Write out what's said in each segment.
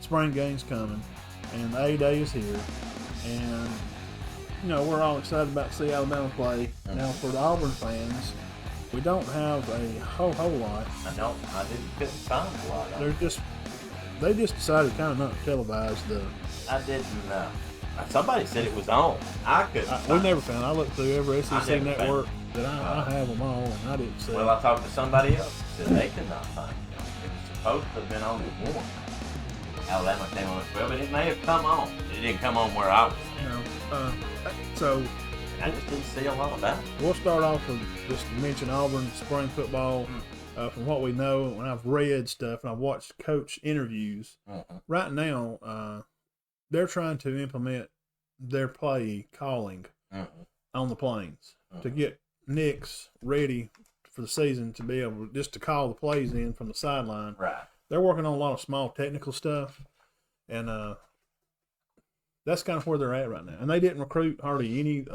spring game's coming, and the A-Day is here, and we're all excited about to see Alabama play. Now, for the Auburn fans, we don't have a whole lot. I couldn't find a lot. They just decided kind of not to televise the. I didn't. Somebody said it was on. I couldn't. We never found. I looked through every SEC network that I have them all, and I didn't see. Well, I talked to somebody else who said they could not find it. It was supposed to have been on at 1. Alabama came on at 12, but it may have come on. It didn't come on where I was. So I just didn't see a lot about it. We'll start off with just to mention Auburn spring football. From what we know, when I've read stuff and I've watched coach interviews, right now they're trying to implement their play calling on the plains to get Nick's ready for the season to be able just to call the plays in from the sideline. Right. They're working on a lot of small technical stuff, and that's kind of where they're at right now. And they didn't recruit hardly any,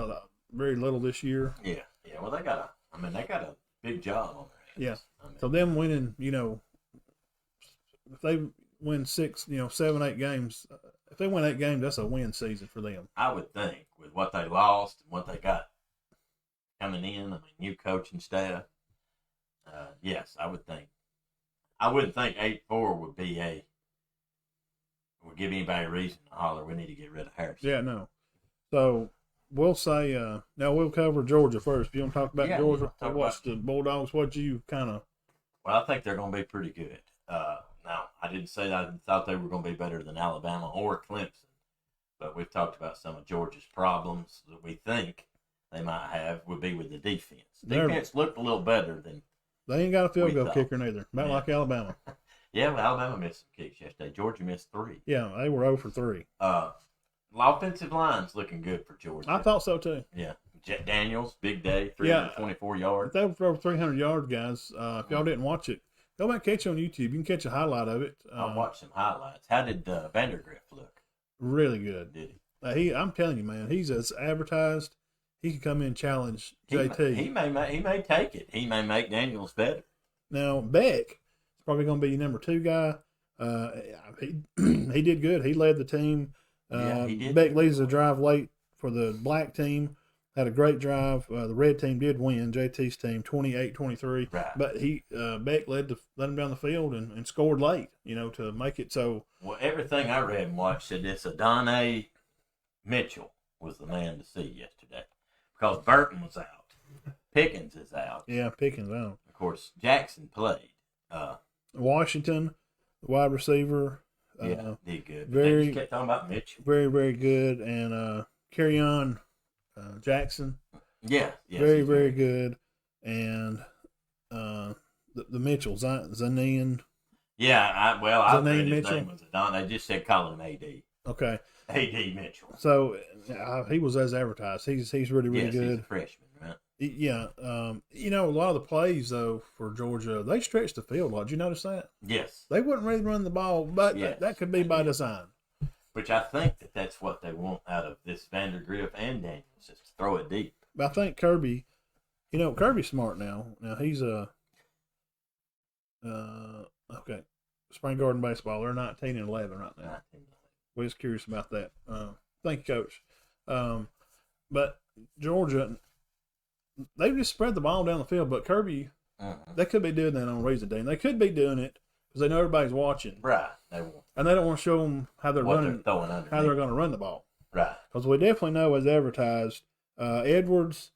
very little this year. Yeah. Well, they got a big job on their hands. Yeah. So them winning, if they win 7, 8 games, if they win 8 games, that's a win season for them. I would think with what they lost and what they got coming in, new coaching staff. Yes, I would think. I wouldn't think 8-4 would give anybody a reason to holler. We need to get rid of Harrison. Yeah, no. So we'll say now we'll cover Georgia first. If you want to talk about Georgia, I watched the Bulldogs. What you kind of? Well, I think they're going to be pretty good. Now, I didn't say that I thought they were going to be better than Alabama or Clemson, but we've talked about some of Georgia's problems that we think they might have would be with the defense. Defense looked a little better than. They ain't got a field goal kicker neither. About like Alabama. Yeah, well, Alabama missed some kicks yesterday. Georgia missed 3. Yeah, they were 0 for 3. Offensive line's looking good for Georgia. I thought so too. Yeah. Jet Daniels, big day, 324 yards. They were over 300 yards, guys. If y'all didn't watch it, go back and catch it on YouTube. You can catch a highlight of it. I'll watch some highlights. How did Vandergrift look? Really good. Did he? I'm telling you, man, he's as advertised. He can come in and challenge JT. He may take it. He may make Daniels better. Now Beck is probably going to be your number 2 guy. He did good. He led the team. He did. Beck leads the drive late for the black team. Had a great drive. The red team did win. JT's team 28-23. Right. But Beck led him down the field and scored late. To make it so. Well, everything I read and watched said this. Adonai Mitchell was the man to see yesterday because Burton was out. Pickens is out. Yeah, Pickens out. Of course, Jackson played. Washington, the wide receiver. Did good. But Very they just kept talking about Mitchell. Very, very good. And Kerryon Jackson. Yeah. Very, very good. And the Mitchell, Zanin. Yeah, I read his Mitchell? name was Adon. They just said call him AD. Okay. AD Mitchell. So he was as advertised. He's really, really good. He's a freshman, right? Yeah. A lot of the plays, though, for Georgia, they stretched the field a lot. Did you notice that? Yes. They wouldn't really run the ball, but that could be by design. Which I think that's what they want out of this Vandergrift and Daniels, is to throw it deep. But I think Kirby, Kirby's smart now. Now he's okay. Spring Garden baseball. They're 19-11 right now. We're just curious about that. Thank you, Coach. But Georgia, they just spread the ball down the field. But Kirby, they could be doing that on Reason Day. And they could be doing it because they know everybody's watching. Right. They won't. And they don't want to show them how they're running, how they're going to run the ball. Right. Because we definitely know, as advertised, Edwards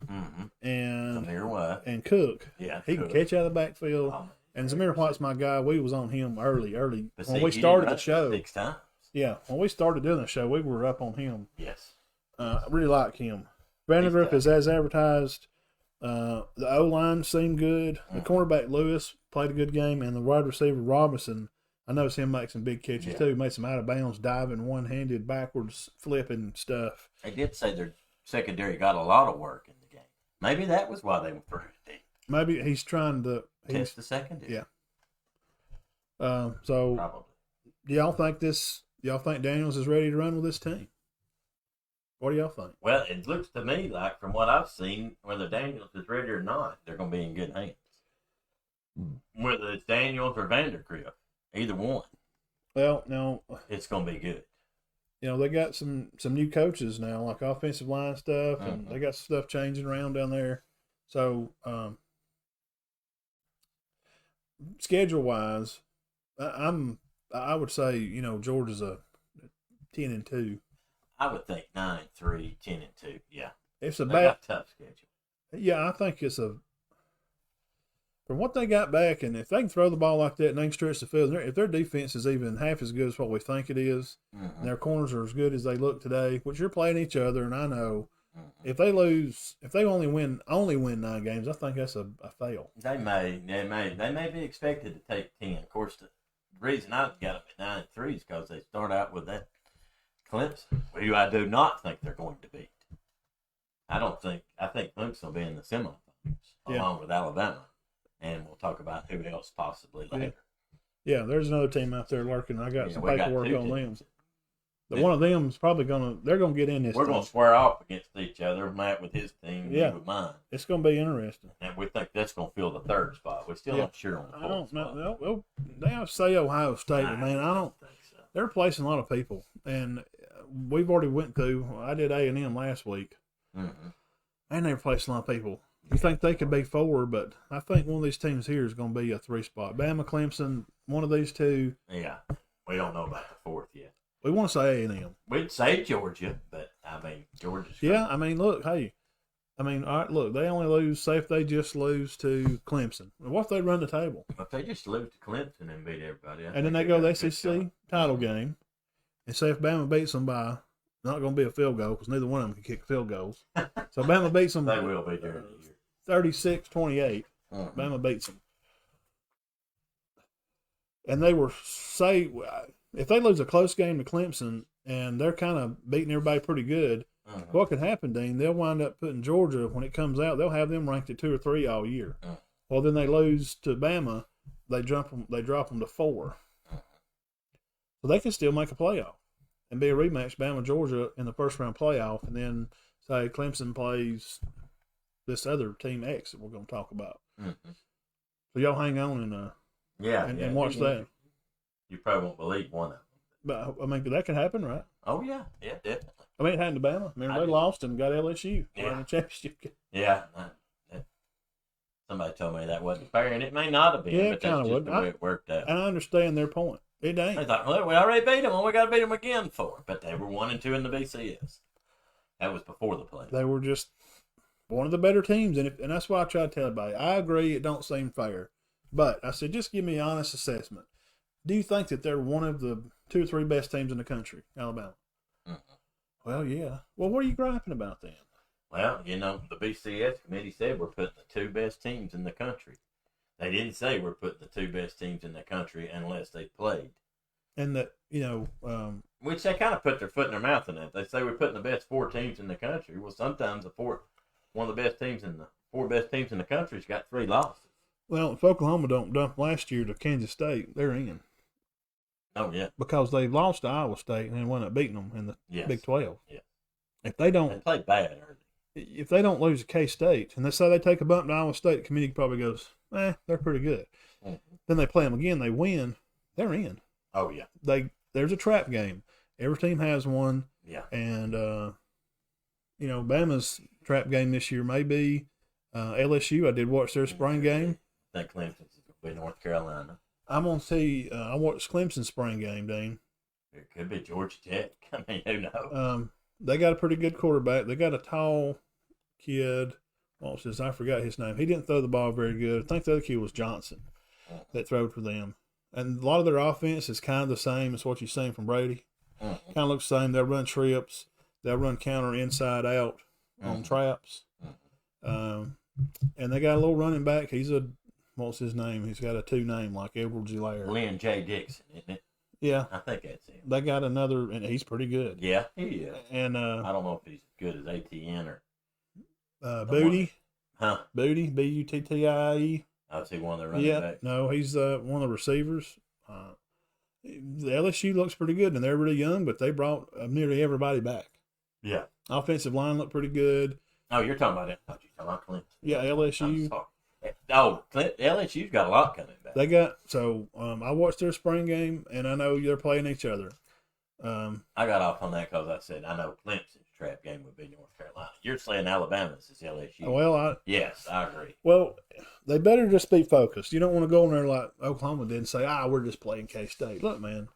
and Cook, he can catch out of the backfield. And Zamir White's my guy. We was on him early. When we started the show. 6 times. Yeah, when we started doing the show, we were up on him. Yes. I really like him. Vandergrift is as advertised. The O-line seemed good. The cornerback, Lewis, played a good game. And the wide receiver, Robinson, I noticed him make some big catches, too. He made some out-of-bounds, diving, one-handed, backwards, flipping stuff. They did say their secondary got a lot of work in the game. Maybe that was why they were through it deep. Maybe he's trying to test the secondary. Yeah. So, probably. Do y'all think Daniels is ready to run with this team? What do y'all think? Well, it looks to me like, from what I've seen, whether Daniels is ready or not, they're going to be in good hands. Whether it's Daniels or Vandergrift, either one. Well, now it's going to be good. they got some new coaches now, like offensive line stuff, and they got stuff changing around down there. So, schedule wise, I would say Georgia's a 10-2. I would think 9-3, 10-2. Yeah, It's a they bad got a tough schedule. Yeah, I think it's from what they got back, and if they can throw the ball like that and they can stretch the field, if their defense is even half as good as what we think it is, and their corners are as good as they look today, which you're playing each other, and I know if they only win 9 games, I think that's a fail. They may be expected to take 10. Of course, the reason I've got them at 9-3 is because they start out with that Clemson, who I do not think they're going to beat. I think Clemson will be in the semifinals along with Alabama, and we'll talk about who else possibly later. Yeah, there's another team out there lurking. I got some paperwork on them. Yeah. One of them is probably they're going to get in this. We're going to square off against each other, Matt with his team, me with mine. It's going to be interesting. And we think that's going to fill the third spot. We're still not sure on the fourth spot. Well, they have to say Ohio State, but man, I don't think so. They're replacing a lot of people, and we've already went through. I did A&M last week, and they replaced a lot of people. You think they could be 4, but I think one of these teams here is going to be a 3 spot. Bama, Clemson, one of these two. Yeah, we don't know about the fourth yet. We want to say A&M. We'd say Georgia, but Georgia's. Yeah, look, all right, look, they only lose. Say if they just lose to Clemson. What if they run the table? If they just lose to Clemson and beat everybody, and then they go to the SEC title game, and say if Bama beats them by not going to be a field goal because neither one of them can kick field goals. So Bama beats them. They will be during the year. 36-28. Bama beats them. And they were if they lose a close game to Clemson and they're kind of beating everybody pretty good, what could happen, Dean? They'll wind up putting Georgia, when it comes out, they'll have them ranked at 2 or 3 all year. Well, then they lose to Bama, they drop them to 4. So they can still make a playoff and be a rematch, Bama-Georgia in the first round playoff, and then say Clemson plays this other team X that we're going to talk about. So y'all hang on and watch that. You probably won't believe one of them. But that could happen, right? Oh yeah, definitely. It happened to Bama. Remember, they lost and got LSU in the championship. Yeah. Somebody told me that wasn't fair, and it may not have been, but that's just the way it worked out. And I understand their point. It ain't. They thought, well, we already beat them, and we got to beat them again for it. But they were 1 and 2 in the BCS. That was before the play. They were just one of the better teams, and that's why I try to tell everybody. I agree, it don't seem fair, but I said just give me an honest assessment. Do you think that they're one of the 2 or 3 best teams in the country, Alabama? Well, yeah. Well, what are you griping about then? Well, the BCS committee said we're putting the 2 best teams in the country. They didn't say we're putting the 2 best teams in the country unless they played. And that, which they kind of put their foot in their mouth in that. They say we're putting the best 4 teams in the country. Well, sometimes one of the best teams in the 4 best teams in the country's got 3 losses. Well, if Oklahoma don't dump last year to Kansas State, they're in. Oh, yeah. Because they lost to Iowa State and then wound up beating them in the Big 12. Yeah. If they don't... They played bad early. If they don't lose to K-State, and they say they take a bump to Iowa State, the committee probably goes, they're pretty good. Then they play them again, they win, they're in. Oh, yeah. There's a trap game. Every team has one. Yeah. And, Bama's trap game this year may be LSU. I did watch their spring game. I think Clemson's going to be North Carolina. I'm going to see, I watched Clemson's spring game, Dean. It could be Georgia Tech. I mean, who knows? They got a pretty good quarterback. They got a tall kid. I forgot his name. He didn't throw the ball very good. I think the other kid was Johnson that throwed for them. And a lot of their offense is kind of the same as what you've seen from Brady. Kind of looks the same. They'll run trips. They'll run counter inside out on traps. And they got a little running back. What's his name? He's got a 2 name like Edwards-Helaire. Lynn J. Dixon, isn't it? Yeah. I think that's him. They got another, and he's pretty good. Yeah, he is. And I don't know if he's as good as ATN or Booty. Huh? Booty, Buttie. I see one of the running backs. No, he's one of the receivers. The LSU looks pretty good, and they're really young, but they brought nearly everybody back. Yeah. Offensive line looked pretty good. Oh, you're talking about it. I thought you were talking about Clemson. Yeah, LSU. LSU's got a lot coming back. They got I watched their spring game, and I know they're playing each other. I got off on that because I said I know Clemson's trap game would be North Carolina. You're saying Alabama's is LSU. Well, yes, I agree. Well, they better just be focused. You don't want to go in there like Oklahoma did and say, we're just playing K-State. Look, man,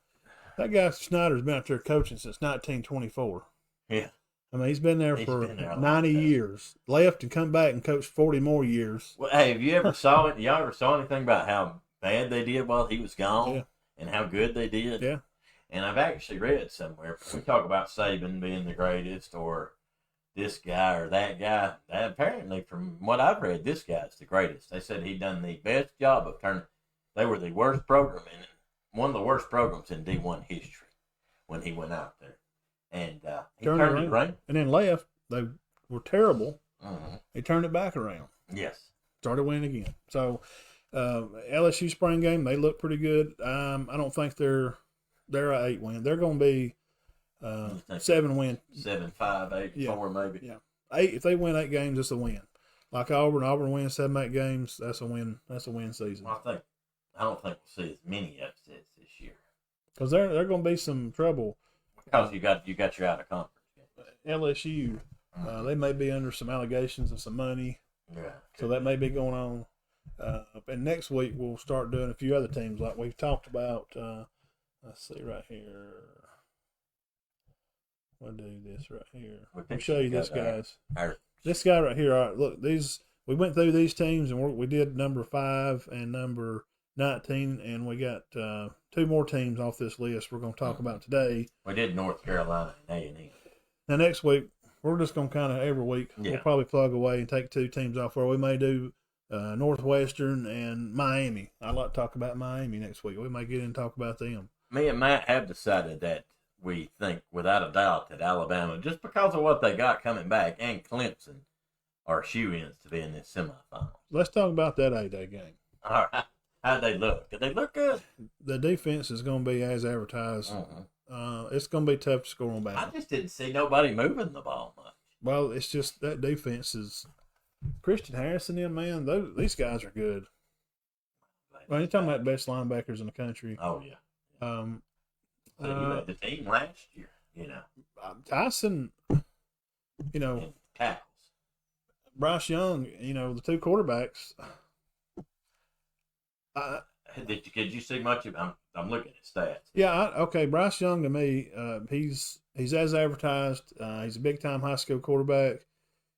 that guy Snyder's been out there coaching since 1924. Yeah. I mean, he's been there for 90 years. Left and come back and coached 40 more years. Well, hey, have you ever saw it? Y'all ever saw anything about how bad they did while he was gone and how good they did? Yeah. And I've actually read somewhere, we talk about Saban being the greatest or this guy or that guy. Apparently, from what I've read, this guy's the greatest. They said he'd done the best job of turning. They were the worst program one of the worst programs in D1 history when he went out there. And he turned it around. And then left. They were terrible. Mm-hmm. He turned it back around. Yes. Started winning again. So, LSU spring game, they look pretty good. I don't think they're an 8 win. They're going to be 7 win. 7-5, 8-4 maybe. Yeah. 8. If they win 8 games, it's a win. Like Auburn wins 7, 8 games. That's a win. That's a win season. Well, I don't think we'll see as many upsets this year. Because they're going to be some trouble. Because you got your out of conference game. LSU, they may be under some allegations of some money. Yeah. So that may be going on. And next week we'll start doing a few other teams like we've talked about. Let's see right here. We'll do this right here. I'll show you this, guys. This guy right here. All right, look, we went through these teams and we did number 5 and number 19, and we got 2 more teams off this list we're going to talk about today. We did North Carolina and A&M. Now next week we're just going to kind of every week we'll probably plug away and take 2 teams off, or we may do Northwestern and Miami. I'd like to talk about Miami next week. We may get in and talk about them. Me and Matt have decided that we think, without a doubt, that Alabama, just because of what they got coming back, and Clemson, are shoe-ins to be in this semifinal. Let's talk about that A-Day game. All right. How'd they look? Did they look good? The defense is going to be as advertised. It's going to be tough to score on Bama. I just didn't see nobody moving the ball much. Well, it's just that defense is Christian Harrison and man, these guys are good. Well, you're talking about best linebackers in the country. Oh, yeah. So you had the team last year, Tyson, and tackles. Bryce Young, the 2 quarterbacks. Did you see much of? I'm looking at stats. Yeah, Bryce Young to me, he's as advertised. He's a big time high school quarterback.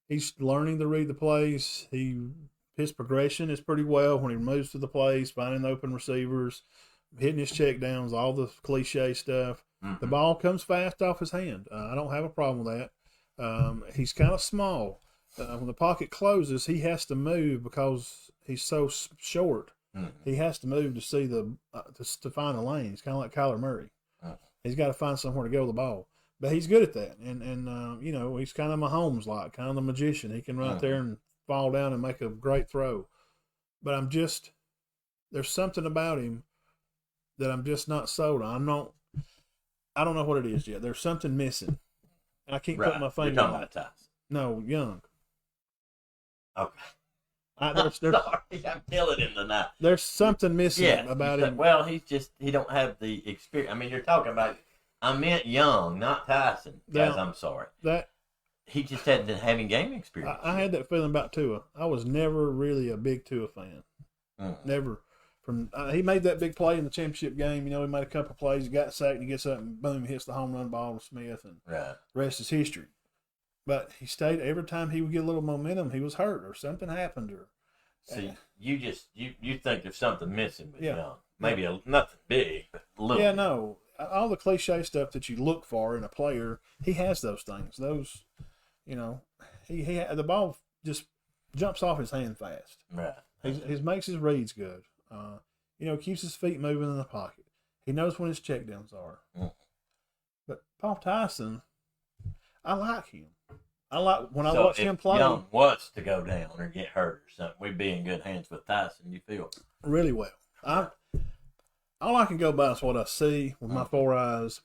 He's learning to read the plays. His progression is pretty well when he moves to the plays, finding the open receivers, hitting his check downs, all the cliche stuff. Mm-hmm. The ball comes fast off his hand. I don't have a problem with that. He's kind of small. When the pocket closes, he has to move because he's so short. Mm-hmm. He has to move to see to find the lane. He's kind of like Kyler Murray. Mm-hmm. He's got to find somewhere to go with the ball. But he's good at that. And he's kind of Mahomes-like, kind of the magician. He can run out there and fall down and make a great throw. But there's something about him that I'm just not sold on. I don't know what it is yet. There's something missing. I can't put my finger on it. No, Young. Okay. Sorry, I'm killing him tonight. There's something missing about him. Well, he don't have the experience. I mean, you're talking about, I meant Young, not Tyson. Guys, I'm sorry. He just hadn't been having game experience. I had that feeling about Tua. I was never really a big Tua fan. Mm-hmm. Never. He made that big play in the championship game. He made a couple plays. He got sacked. And he gets up and boom, hits the home run ball to Smith, and the rest is history. But he stayed. Every time he would get a little momentum, he was hurt or something happened. See, you think there's something missing with Young. Maybe nothing big, but a little. Yeah, no. All the cliche stuff that you look for in a player, he has those things. Those, the ball just jumps off his hand fast. Right. He makes his reads good. Keeps his feet moving in the pocket. He knows when his checkdowns are. Mm. But Paul Tyson, I like him. I watch him play. Young was to go down or get hurt or something, we'd be in good hands with Tyson, you feel? Really well. All I can go by is what I see with my 4 eyes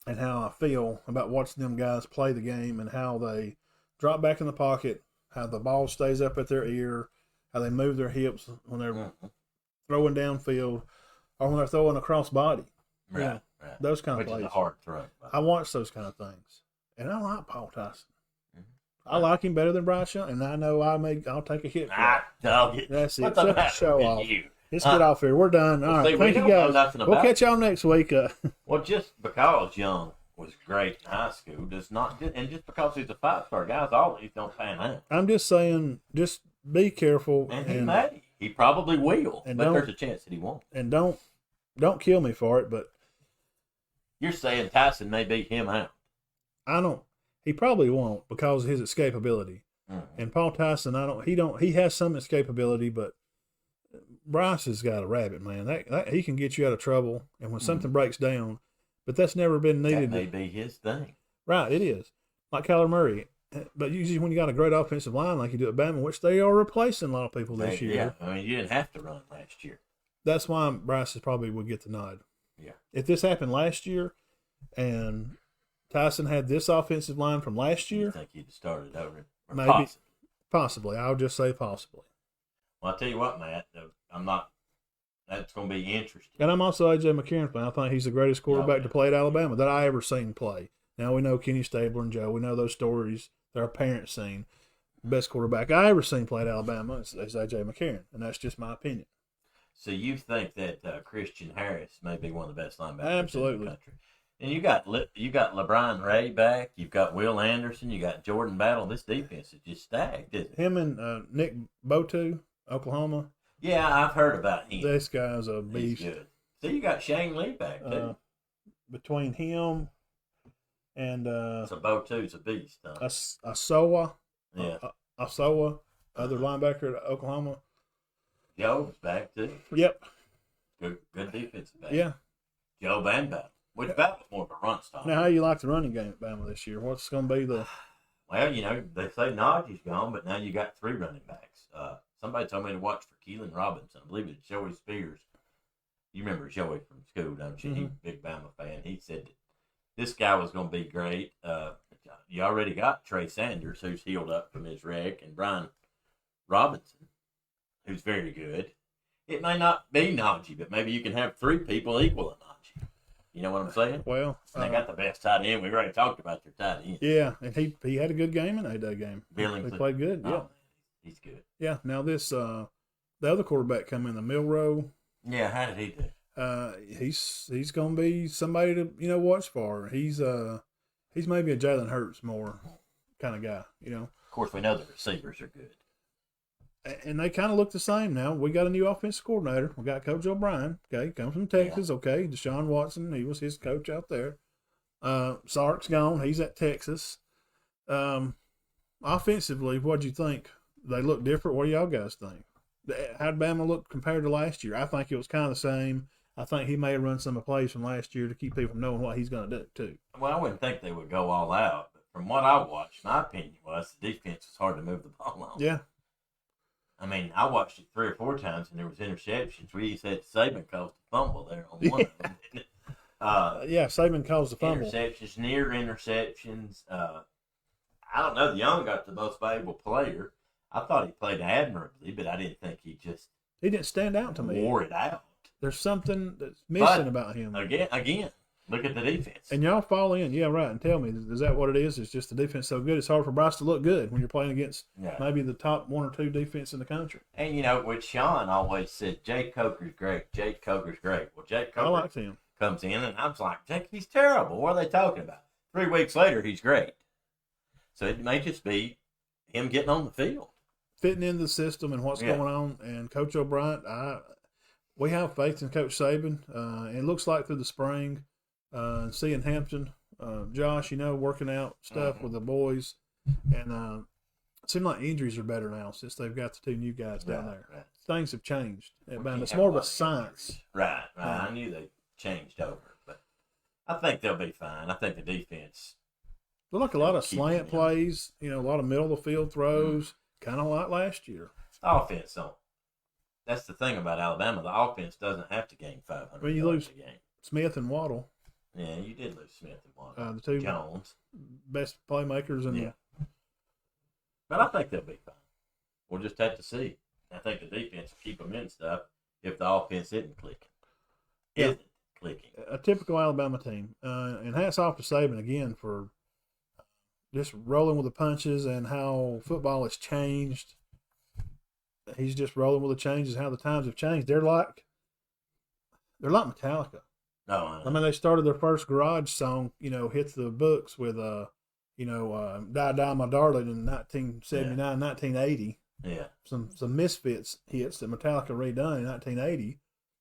and how I feel about watching them guys play the game and how they drop back in the pocket, how the ball stays up at their ear, how they move their hips when they're throwing downfield or when they're throwing across body. Right, Yeah, right. those kind of Which plays. is a hard throw. I watch those kind of things, and I like Paul Tyson. Mm-hmm. I like him better than Bryce Young, and I know I'll take a hit for that. Dog it. That's it. What's the Shut the matter show with off. you? Let's get off here. We're done. All right. See, Thank we you don't know guys. nothing We'll about catch y'all next week. Well, just because Young was great in high school does not, and just because he's a 5-star guy, all these don't pan out. I'm just saying, just be careful. And he may. He probably will. And but there's a chance that he won't. And don't kill me for it, but you're saying Tyson may beat him out. I don't. He probably won't because of his escapability. Mm-hmm. And Paul Tyson, he has some escapability, but Bryce has got a rabbit, man. That he can get you out of trouble, and when something breaks down, but that's never been needed. That may be his thing. Right, it is. Like Kyler Murray. But usually when you got a great offensive line like you do at Bama, which they are replacing a lot of people this year. Yeah, I mean, you didn't have to run last year. That's why Bryce probably would get the nod. Yeah. If this happened last year and Tyson had this offensive line from last year, I think he'd have started over. Maybe. Possibly. I'll just say possibly. Well, I'll tell you what, Matt. That's going to be interesting. And I'm also A.J. McCarron fan. I think he's the greatest quarterback to play at Alabama that I ever seen play. Now we know Kenny Stabler and Joe. We know those stories that our parents seen. Best quarterback I ever seen play at Alabama is A.J. McCarron, and that's just my opinion. So you think that Christian Harris may be one of the best linebackers Absolutely. in the country? And you got LeBron Ray back. You've got Will Anderson. You got Jordan Battle. This defense is just stacked, isn't it? Him and Nick Botu, Oklahoma. Yeah, I've heard about him. This guy's a beast. He's good. So you got Shane Lee back too. Between him and so Botu's a beast. Huh? Asoa. Yeah. Asoa, other linebacker at Oklahoma. Joe's back too. Yep. Good defensive back. Yeah. Joe and Battle. Which Battle's more of a run stop. Now, how you like the running game at Bama this year? What's going to be the? Well, they say Najee's gone, but now you got 3 running backs. Somebody told me to watch for Keelan Robinson. I believe it's Joey Spears. You remember Joey from school, don't you? Mm-hmm. He's a big Bama fan. He said that this guy was going to be great. You already got Trey Sanders, who's healed up from his wreck, and Brian Robinson, who's very good. It may not be Najee, but maybe you can have 3 people equal to Najee. You know what I'm saying? Well, and they got the best tight end. We've already talked about their tight end. Yeah, and he had a good game in that game. Billingsley. He played good. Yeah, he's good. Yeah. Now this the other quarterback come in, the Milroe. Yeah, how did he do? He's going to be somebody to watch for. He's maybe a Jalen Hurts more kind of guy. Of course, we know the receivers are good. And they kind of look the same now. We got a new offensive coordinator. We got Coach O'Brien. Okay, comes from Texas. Yeah. Okay, Deshaun Watson. He was his coach out there. Sark's gone. He's at Texas. Offensively, what'd you think? They look different. What do y'all guys think? How'd Bama look compared to last year? I think it was kind of the same. I think he may have run some plays from last year to keep people from knowing what he's going to do, too. Well, I wouldn't think they would go all out. But from what I watched, my opinion was the defense was hard to move the ball on. Yeah. I mean, I watched it 3 or 4 times, and there was interceptions. We said Saban caused a fumble there on one of them, didn't it? Saban caused the fumble. Interceptions, near interceptions. I don't know. The Young got the most valuable player. I thought he played admirably, but I didn't think he didn't stand out to me. Wore it out. There's something that's missing about him. Again, look at the defense. And y'all fall in, yeah, right, and tell me, is that what it is? It's just the defense so good, it's hard for Bryce to look good when you're playing against maybe the top 1 or 2 defense in the country. And, which Sean always said, Jake Coker's great. Jake Coker's great. Well, Jake Coker comes in, and I was like, Jake, he's terrible. What are they talking about? 3 weeks later, he's great. So it may just be him getting on the field. Fitting into the system and what's going on. And Coach O'Brien, we have faith in Coach Saban. And it looks like through the spring, seeing Hampton, Josh, working out stuff with the boys. And it seems like injuries are better now since they've got the 2 new guys down there. Right. Things have changed. It's more of a science. Right. I knew they changed over. But I think they'll be fine. I think the defense. They look a lot of slant plays, a lot of middle of the field throws, kind of like last year. Offense don't. That's the thing about Alabama. The offense doesn't have to gain 500 you yards lose a game. Smith and Waddle. Yeah, you did lose Smith and Waddle. The 2 Jones. Best playmakers. But I think they'll be fine. We'll just have to see. I think the defense will keep them in stuff. if the offense isn't clicking. Yeah. Isn't clicking. A typical Alabama team. And hats off to Saban again for just rolling with the punches and how football has changed. He's just rolling with the changes, how the times have changed. They're like Metallica. No, I mean, they started their first garage song, hits the books with, Die, Die, My Darling in 1979, 1980. Yeah. Some Misfits hits that Metallica redone in 1980.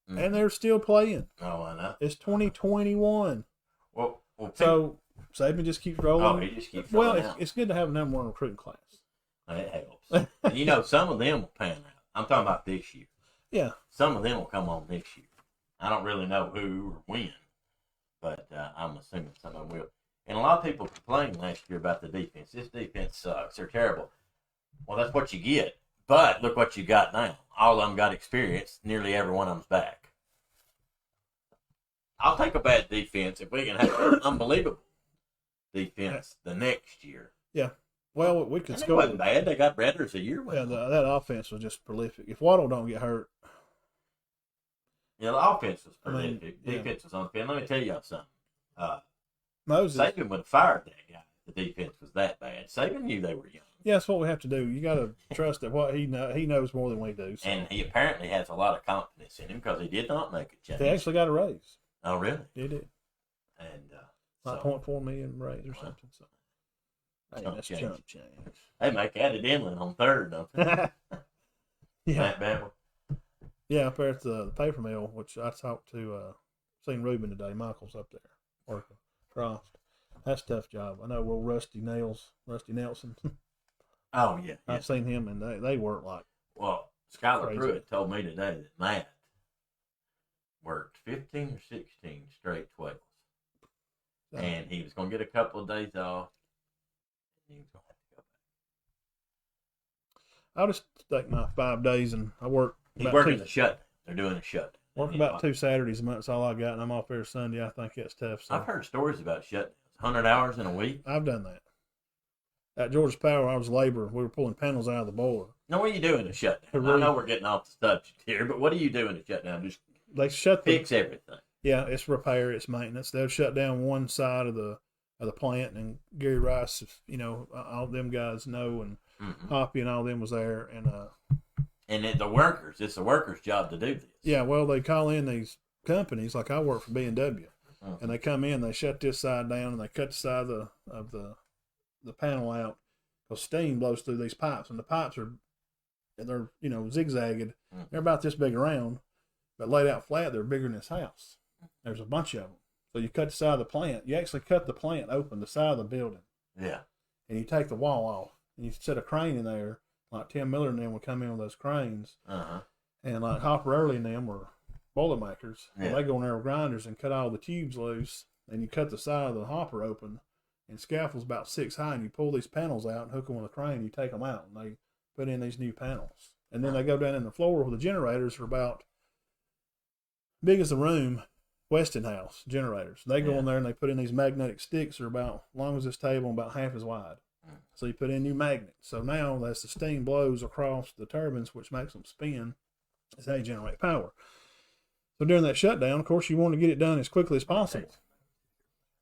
Mm-hmm. And they're still playing. Oh, I know. It's 2021. Well, so Saban just keeps rolling. Oh, he just keeps rolling. Well, it's good to have a number one recruiting class. It helps. And some of them will pan out. I'm talking about this year. Yeah. Some of them will come on this year. I don't really know who or when, but I'm assuming some of them will. And a lot of people complained last year about the defense. This defense sucks. They're terrible. Well, that's what you get. But look what you got now. All of them got experience. Nearly every one of them's back. I'll take a bad defense if we can have an unbelievable defense the next year. Yeah. Well, we could score. It wasn't bad. They got better as the year went on. That offense was just prolific. If Waddle don't get hurt. Yeah, the offense was prolific. Defense was unfair. Let me tell you something. Moses. Saban would have fired that guy if the defense was that bad. Saban knew they were young. Yeah, that's what we have to do. You got to trust that what he knows more than we do. So. And he apparently has a lot of confidence in him because he did not make a change. They actually got a raise. Oh, really? He did. And like $0.4 million raise or something. So. Hey, that's chump change. They make added inland on third, don't they? Yeah. MATBE. Yeah, up there at the paper mill, which I talked to, seen Ruben today. Michael's up there working. Croft. That's a tough job. I know Rusty Nelson. Oh, yeah. I've seen him, and they work like. Well, Skylar Pruitt told me today that Matt worked 15 or 16 straight 12s. And he was going to get a couple of days off. And he was going to have to go back. I'll just take my 5 days, and I work. He's working a shutdown. They're doing a shutdown. Work about 2 Saturdays a month. That's all I got, and I'm off every Sunday. I think that's tough. So. I've heard stories about shutdowns. 100 hours in a week. I've done that. At Georgia Power, I was labor. We were pulling panels out of the boiler. Now, what are you doing to shutdown? I know we're getting off the subject here, but what are you doing to shut down? Just fix everything. Yeah, it's repair, it's maintenance. They'll shut down one side of the plant, and Gary Rice, all them guys know, and Hoppy and all them was there, and it's the workers' job to do this. Yeah, well, they call in these companies, like I work for B&W, and they come in, they shut this side down, and they cut the side of the panel out, because steam blows through these pipes, and the pipes they're zigzagged. They're about this big around, but laid out flat, they're bigger than this house. There's a bunch of them. So you cut the side of the plant. You actually cut the plant open, the side of the building. Yeah. And you take the wall off, and you set a crane in there. Like Tim Miller and them would come in with those cranes. And like Hopper Early and them were Boilermakers. Yeah. They go in there with grinders and cut all the tubes loose, and you cut the side of the hopper open, and scaffold's about 6 high, and you pull these panels out and hook them with a crane, and you take them out, and they put in these new panels. And then they go down in the floor where the generators are about big as the room, Westinghouse generators. They go in there and they put in these magnetic sticks that are about long as this table and about half as wide. So you put in new magnets. So now as the steam blows across the turbines, which makes them spin, is how you generate power. So during that shutdown, of course, you want to get it done as quickly as possible.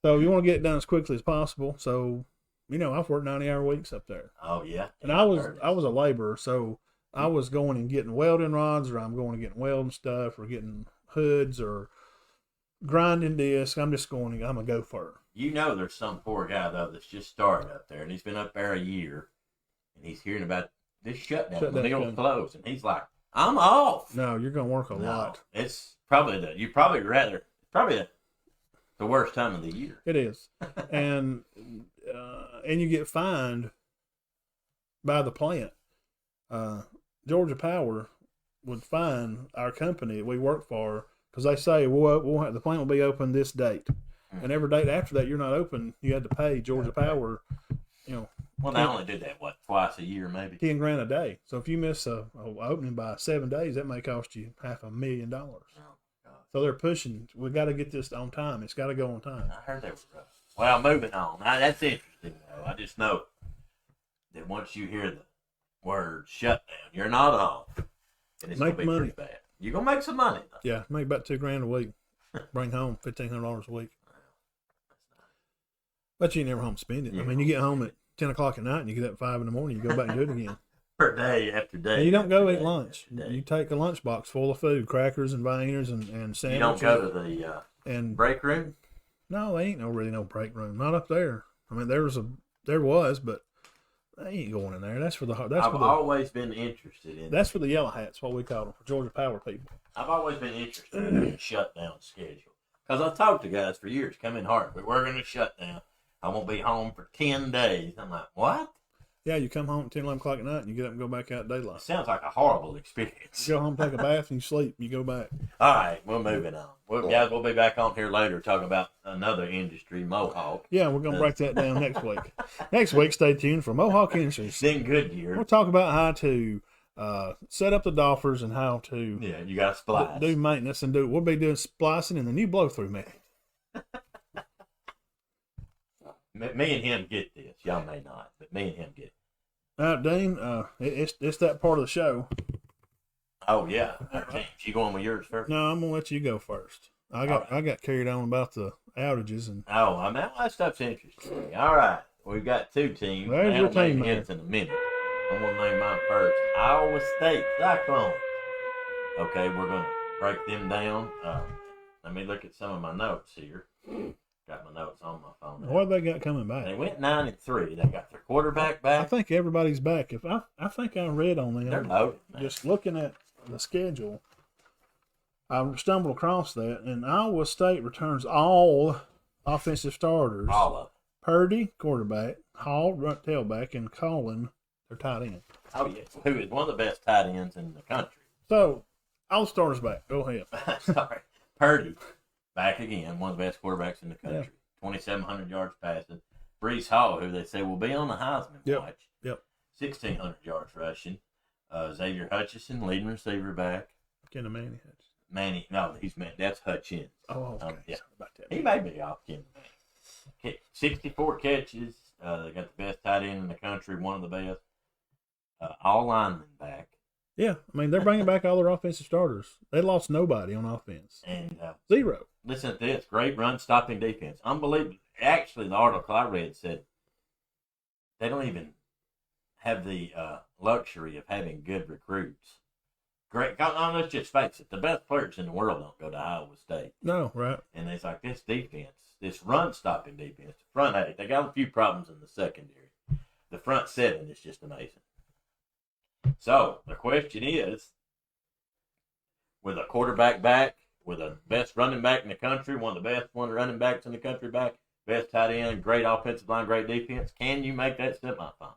So you want to get it done as quickly as possible. So, I've worked 90-hour weeks up there. Oh, yeah. And I was a laborer, so I was going and getting welding rods, or I'm going and getting welding stuff, or getting hoods, or grinding discs. I'm a gopher. There's some poor guy, though, that's just started up there, and he's been up there a year, and he's hearing about this shutdown. The mill's closed, and he's like, I'm off. No, you're going to work a lot. It's probably the worst time of the year. It is. And you get fined by the plant. Georgia Power would fine our company that we work for, because they say, the plant will be open this date. And every date after that you're not open, you had to pay Georgia Power, Well, they only do that, twice a year maybe? $10,000 a day. So if you miss a opening by 7 days, that may cost you $500,000. Oh, God. So they're pushing. We got to get this on time. It's got to go on time. I heard they were rough. Well, moving on. Now, that's interesting, though. I just know that once you hear the word shutdown, you're not off. And it's going to be pretty bad. You're going to make some money, though. Yeah, make about $2,000 a week. Bring home $1,500 a week. But you ain't never home spend it. I mean, you get home at 10 o'clock at night and you get up at 5 in the morning, you go back and do it again. For day after day. And you don't go eat lunch. You take a lunchbox full of food, crackers and Vieners and sandwiches. You don't go to the break room? No, they ain't really no break room. Not up there. I mean, there was, but they ain't going in there. That's for the. I've always been interested in. That's for the yellow hats. What we call them, for Georgia Power people. I've always been interested in the shutdown schedule because I've talked to guys for years. Come in hard, but we're going to shut down. I won't be home for 10 days. I'm like, what? Yeah, you come home at 10, 11 o'clock at night and you get up and go back out daylight. It sounds like a horrible experience. You go home, take a bath, and you sleep, and you go back. All right, we're moving on. Guys, we'll be back on here later talking about another industry, Mohawk. Yeah, we're going to break that down next week. Next week, stay tuned for Mohawk Industries. Then Goodyear. We'll talk about how to set up the doffers and how to you got to splice. Do maintenance and we'll be doing splicing in the new blow-through method. Me and him get this. Y'all may not, but me and him get it. All right, Dean, it's that part of the show. Oh, yeah. James, you going with yours first? No, I'm going to let you go first. I got carried on about the outages. Oh, I mean, that stuff's interesting. All right. We've got two teams. There's your team, man. In a minute. I'm going to name mine first. Iowa State Cyclones. Okay, we're going to break them down. Let me look at some of my notes here. Got my notes on my phone. What have they got coming back? They went 9-3. They got their quarterback back. I think everybody's back. I think I read on them. They're loaded, man. Just looking at the schedule, I stumbled across that, and Iowa State returns all offensive starters. All of them. Purdy, quarterback, Hall, tailback, and Colin, their tight end. Oh, yes. Who is one of the best tight ends in the country. So, all the starters back. Go ahead. Sorry. Purdy. Back again, one of the best quarterbacks in the country. 2,700 yards passing. Brees Hall, who they say will be on the Heisman watch. 1,600 yards rushing. Xavier Hutchinson, leading receiver back. Kenny Manny. Manny, no, that's Hutchins. Oh, okay. Yeah. Sorry about that. He may be off Kenny Manny. 64 catches. They got the best tight end in the country, one of the best. All linemen back. Yeah, I mean, they're bringing back all their offensive starters. They lost nobody on offense. And zero. Listen to this. Great run-stopping defense. Unbelievable. Actually, the article I read said they don't even have the luxury of having good recruits. Great. Let's just face it. The best players in the world don't go to Iowa State. No, right. And it's like this defense, this run-stopping defense, the front eight, they got a few problems in the secondary. The front seven is just amazing. So, the question is, with a quarterback back, with the best running back in the country, one of the best running backs in the country back, best tight end, great offensive line, great defense, can you make that semifinal?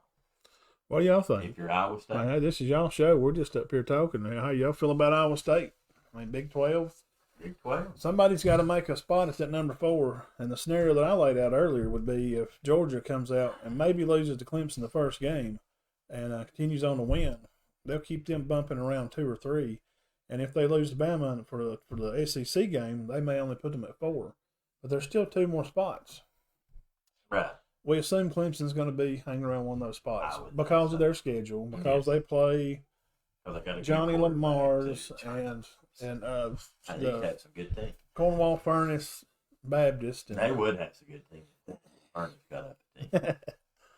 What do y'all think? If you're Iowa State. Hey, this is y'all show. We're just up here talking. How y'all feel about Iowa State? I mean, Big 12? Big 12. Somebody's got to make a spot at that number 4. And the scenario that I laid out earlier would be if Georgia comes out and maybe loses to Clemson the first game and continues on to win, they'll keep them bumping around 2 or 3. And if they lose to Bama for the SEC game, they may only put them at 4. But there's still 2 more spots. Right. We assume Clemson's going to be hanging around one of those spots because of their schedule, because they play Johnny Lamar's and they had some good teams. Cornwall Furnace Baptist. They would have some good teams. Furnace got up a team.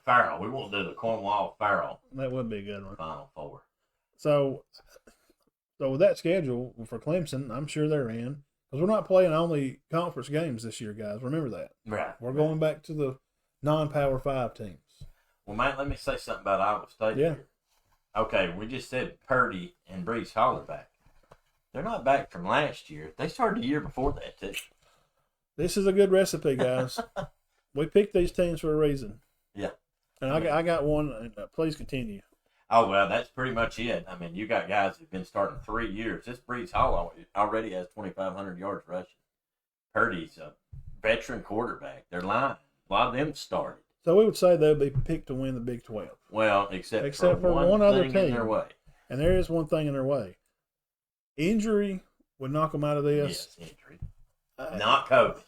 Farrell. We won't do the Cornwall Farrell. That would be a good one. Final 4. So with that schedule for Clemson, I'm sure they're in. Because we're not playing only conference games this year, guys. Remember that. Right. We're going back to the non-Power 5 teams. Well, man, let me say something about Iowa State here. Okay, we just said Purdy and Brees Hall are back. They're not back from last year. They started the year before that, too. This is a good recipe, guys. We picked these teams for a reason. Yeah. And I got one. Please continue. Oh, well, that's pretty much it. I mean, you got guys who've been starting 3 years. This Brees Hall already has 2,500 yards rushing. Purdy's a veteran quarterback. They're lying. A lot of them started. So we would say they'll be picked to win the Big 12. Well, except for one other team in their way. And there is one thing in their way. Injury would knock them out of this. Yes, injury. Not COVID.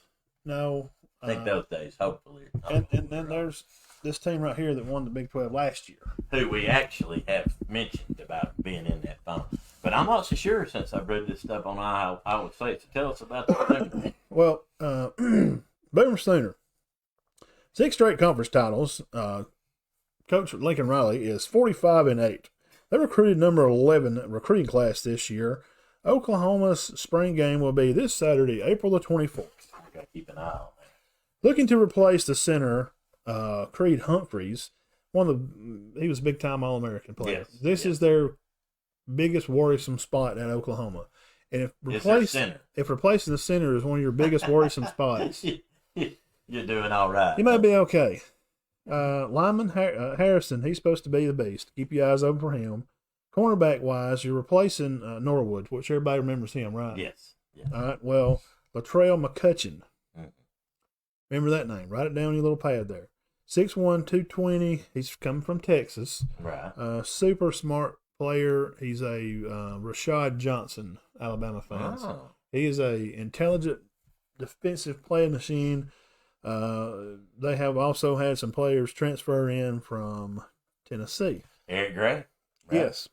No. I think those days, hopefully. And then there's this team right here that won the Big 12 last year. Who we actually have mentioned about being in that final. But I'm not so sure since I've read this stuff on Iowa State. So tell us about the Well, Boomer Sooner, 6 straight conference titles. Coach Lincoln Riley is 45-8. They recruited number 11 recruiting class this year. Oklahoma's spring game will be this Saturday, April the 24th. We got to keep an eye on that. Looking to replace the center, Creed Humphreys. He was a big-time All-American player. Yes, This is their biggest worrisome spot at Oklahoma. And if replacing the center is one of your biggest worrisome spots, you're doing all right. you might be okay. Lyman Harrison, he's supposed to be the beast. Keep your eyes open for him. Cornerback-wise, you're replacing Norwood, which everybody remembers him, right? Yes. All right, well, Latrell McCutcheon. Remember that name. Write it down on your little pad there. 6'1", 220. He's coming from Texas. Right. Super smart player. He's a Rashad Johnson, Alabama fans. Oh. He is a intelligent defensive play machine. They have also had some players transfer in from Tennessee. Eric Gray? Right? Yes.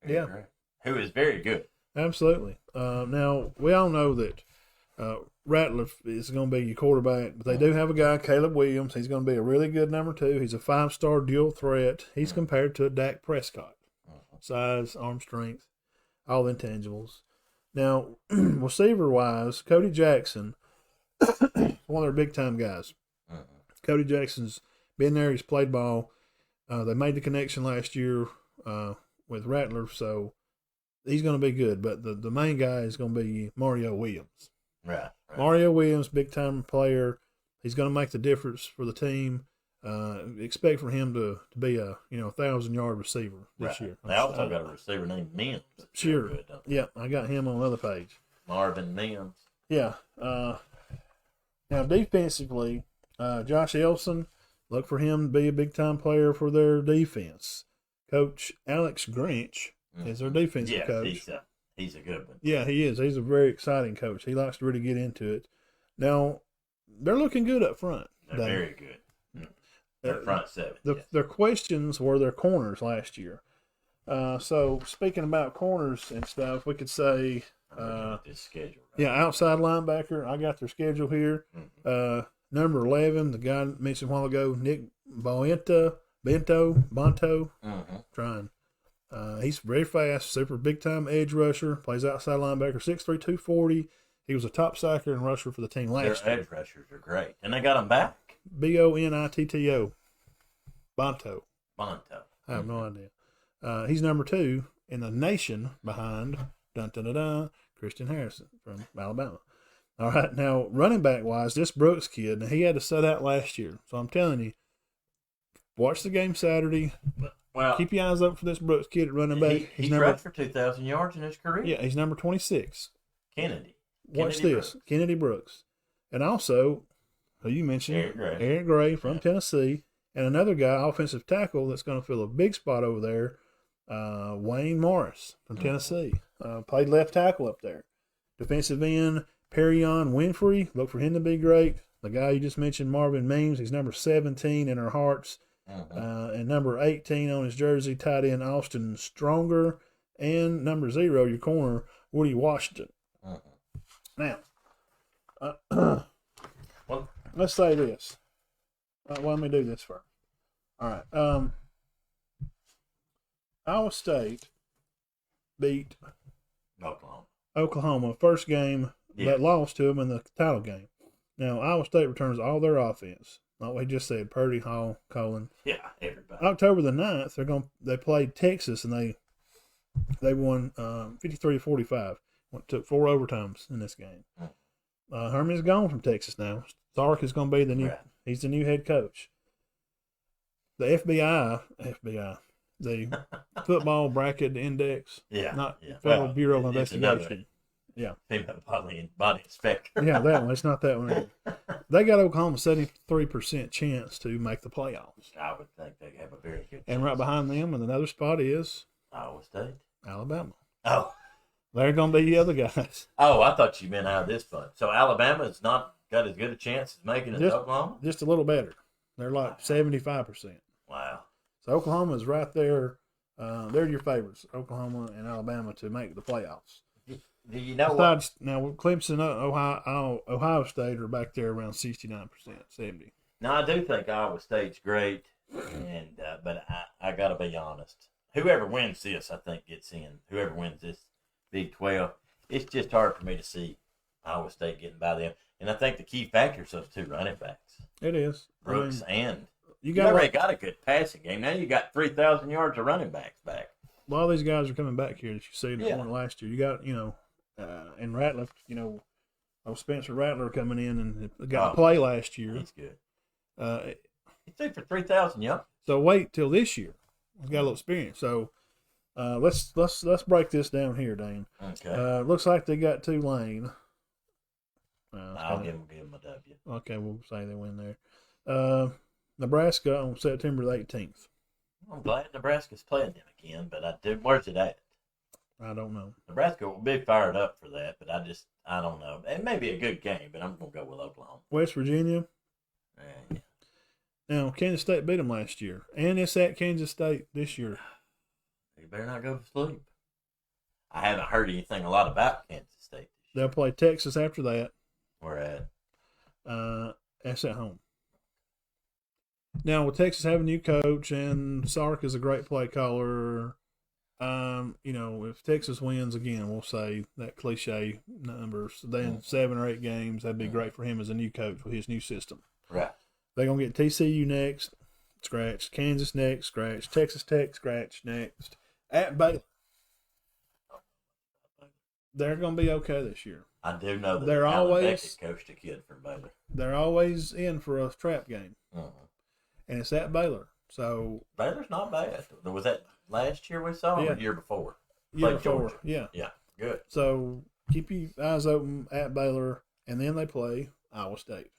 Eric Gray, who is very good. Absolutely. Now, we all know that Rattler is going to be your quarterback, but they do have a guy, Caleb Williams. He's going to be a really good number 2. He's a 5-star dual threat. He's compared to Dak Prescott. Size, arm strength, all the intangibles. Now, receiver-wise, Cody Jackson, one of their big-time guys. Cody Jackson's been there. He's played ball. They made the connection last year with Rattler, so he's going to be good. But the main guy is going to be Mario Williams. Right. Mario Williams, big-time player. He's going to make the difference for the team. Expect for him to be a 1,000-yard receiver this year. They also got a receiver named Mims. Sure. Good, yeah, I got him on another page. Marvin Mims. Yeah. Now, defensively, Josh Elson, look for him to be a big-time player for their defense. Coach Alex Grinch is their defensive coach. He's a good one. Yeah, he is. He's a very exciting coach. He likes to really get into it. Now, they're looking good up front. They're very good. Their front seven. Their questions were their corners last year. So, speaking about corners and stuff, we could say this schedule. Right? Yeah, outside linebacker. I got their schedule here. Number 11, the guy I mentioned a while ago, Nick Bento. Trying. He's very fast, super big-time edge rusher, plays outside linebacker, 6'3", 240. He was a top sacker and rusher for the team last year. Their edge rushers are great. And they got him back? Bonitto. Bonto. I have no idea. He's number 2 in the nation behind Christian Harrison from Alabama. All right, now running back-wise, this Brooks kid, now he had to set out last year. So I'm telling you, watch the game Saturday. Well, keep your eyes up for this Brooks kid at running back. He's rushed for 2,000 yards in his career. Yeah, he's number 26. Kennedy Watch this. Brooks. Kennedy Brooks. And also, who you mentioned, Eric Gray from Tennessee. And another guy, offensive tackle, that's going to fill a big spot over there, Wayne Morris from Tennessee. Played left tackle up there. Defensive end, Perion Winfrey. Look for him to be great. The guy you just mentioned, Marvin Mims, he's number 17 in our hearts. And number 18 on his jersey, tight end Austin Stronger. And number 0, your corner, Woody Washington. Now, let's say this. Let me do this first. All right. Iowa State beat Oklahoma first game that lost to them in the title game. Now, Iowa State returns all their offense. Like we just said, Purdy, Hall, Colin. Yeah, everybody. October the 9th, they played Texas, and they won 53-45. Took 4 overtimes in this game. Herman's gone from Texas now. Sark is going to be he's the new head coach. The FBI, the Football Bracket Index, Federal Bureau of Investigation. Female body inspector. Yeah, that one. It's not that one. They got Oklahoma 73% chance to make the playoffs. I would think they have a very good chance. And right behind them in another spot is Iowa State. Alabama. Oh. They're going to be the other guys. Oh, I thought you meant out of this fun. So Alabama's not got as good a chance as making it as Oklahoma? Just a little better. They're like 75%. Wow. So Oklahoma's right there They're your favorites, Oklahoma and Alabama, to make the playoffs. Do you know Besides, now Clemson, Ohio State are back there around 69%, 70%. Now, I do think Iowa State's great, but I got to be honest. Whoever wins this, I think, gets in. Whoever wins this Big 12, it's just hard for me to see Iowa State getting by them. And I think the key factor is those two running backs. It is. Brooks and you already got a good passing game. Now you got 3,000 yards of running backs back. A lot of these guys are coming back here that you see that won last year. You got, and Rattler, Spencer Rattler coming in and got to play last year. He's good. He's threw for 3,000 yards. So wait till this year. He's got a little experience. So let's break this down here, Dane. Okay. Looks like they got Tulane. I'll give them a W. Okay, we'll say they win there. Nebraska on September the 18th. I'm glad Nebraska's playing them again, but where's it at? I don't know. Nebraska will be fired up for that, but I don't know. It may be a good game, but I'm going to go with Oklahoma. West Virginia. Yeah. Now, Kansas State beat them last year, and it's at Kansas State this year. You better not go to sleep. I haven't heard anything a lot about Kansas State. They'll play Texas after that. Where at? That's at home. Now, with Texas having a new coach and Sark is a great play caller, if Texas wins again, we'll say that cliche numbers, then 7 or 8 games, that'd be great for him as a new coach with his new system. Right. They're going to get TCU next, scratch. Kansas next, scratch. Texas Tech, scratch next. At Baylor. They're going to be okay this year. I do know that they're always coached a kid from Baylor. They're always in for a trap game. And it's at Baylor. So Baylor's not bad. Was that last year we saw or the year before? Year before, Georgia. yeah. Yeah, good. So keep your eyes open at Baylor, and then they play Iowa State.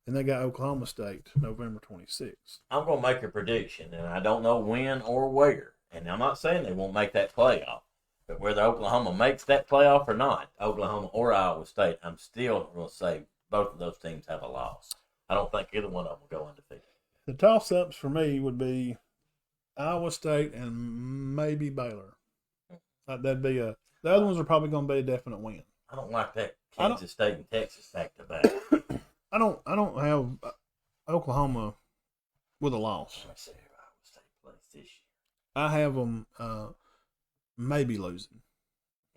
And they got Oklahoma State November 26th. I'm going to make a prediction, and I don't know when or where. And I'm not saying they won't make that playoff. But whether Oklahoma makes that playoff or not, Oklahoma or Iowa State, I'm still going to say both of those teams have a loss. I don't think either one of them will go undefeated. The toss-ups for me would be Iowa State and maybe Baylor. That'd be the other ones are probably going to be a definite win. I don't like that Kansas State and Texas back to back. I don't have Oklahoma with a loss. Let me see who Iowa State plays this year. I have them maybe losing.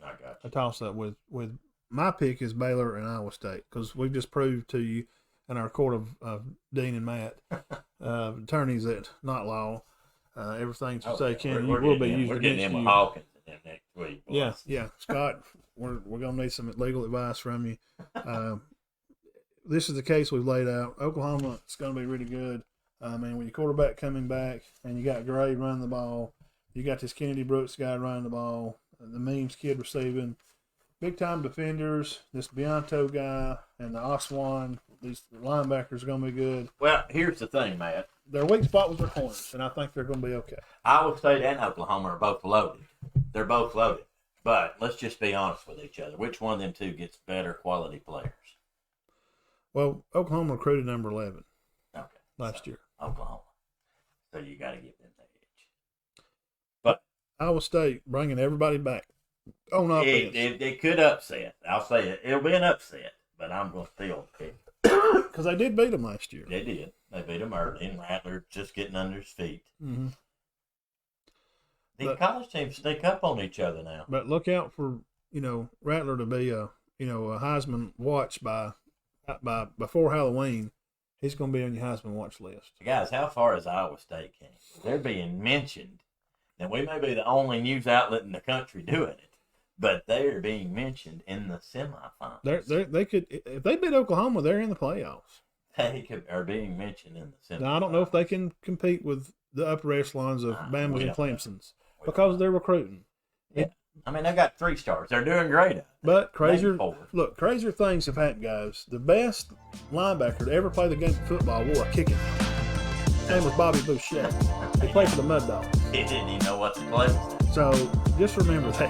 I got you. A toss-up with my pick is Baylor and Iowa State because we've just proved to you in our court of Dean and Matt, attorneys at not law, everything to say can you will be used against you. We're getting in with Hawkins next week. Boys. Yeah. Scott, we're gonna need some legal advice from you. This is the case we've laid out. Oklahoma, it's gonna be really good. With your quarterback coming back and you got Gray running the ball, you got this Kennedy Brooks guy running the ball, the Means kid receiving. Big time defenders, this Beanto guy and the Oswan, these linebackers are going to be good. Well, here's the thing, Matt. Their weak spot was their corners, and I think they're going to be okay. Iowa State and Oklahoma are both loaded. They're both loaded. But let's just be honest with each other. Which one of them two gets better quality players? Well, Oklahoma recruited number 11 last year. Oklahoma. So you got to give them the edge. But Iowa State bringing everybody back. On offense. It could upset. I'll say it. It'll be an upset, but I'm going to still pick. Because they did beat them last year. They did. They beat them early, and Rattler just getting under his feet. Mm-hmm. These college teams sneak up on each other now. But look out for Rattler to be a Heisman watch by before Halloween. He's going to be on your Heisman watch list. Guys, how far is Iowa State came? They're being mentioned. Now, we may be the only news outlet in the country doing it, but they are being mentioned in the semifinals. They could, if they beat Oklahoma, they're in the playoffs. They are being mentioned in the semifinals. Now, I don't know if they can compete with the upper echelons of Bama and Clemson's because they're recruiting. Yeah. I mean, they got 3 stars. They're doing great. But crazier things have happened, guys. The best linebacker to ever play the game of football wore a kicking helmet. His name was Bobby Boucher. He played for the Mud Dogs. He didn't even know what the play was. So just remember that.